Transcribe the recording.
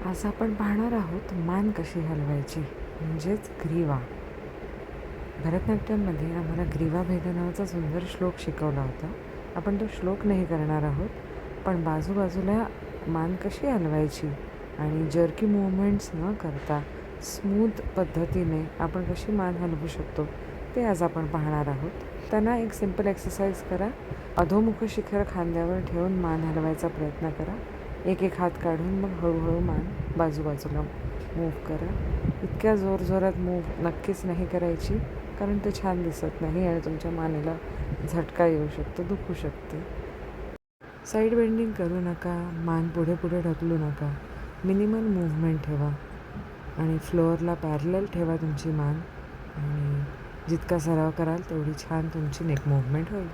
आज आपण पाहणार आहोत मान कशी हलवायची, म्हणजेच ग्रीवा. भरतनाट्यममध्ये आम्हाला ग्रीवाभेद नावाचा सुंदर श्लोक शिकवला होता. आपण तो श्लोक नाही करणार आहोत, पण बाजूबाजूला मान कशी हलवायची आणि जर्की मूवमेंट्स न करता स्मूथ पद्धतीने आपण कशी मान हलवू शकतो ते आज आपण पाहणार आहोत. त्यांना एक सिंपल एक्सरसाइज करा. अधोमुख शिखर खांद्यावर ठेवून मान हलवायचा प्रयत्न करा. एक एक हात काढून मग हळूहळू मान बाजूबाजूला मूव्ह करा. इतक्या जोरजोरात मूव्ह नक्कीच नाही करायची, कारण ते छान दिसत नाही आणि तुमच्या मानेला झटका येऊ शकतो, दुखू शकते. साईड बेंडिंग करू नका, मान पुढे पुढे ढकलू नका. मिनिमल मूव्हमेंट ठेवा आणि फ्लोअरला पॅरलल ठेवा तुमची मान, आणि जितका सराव कराल तेवढी छान तुमची नेक मूव्हमेंट होईल.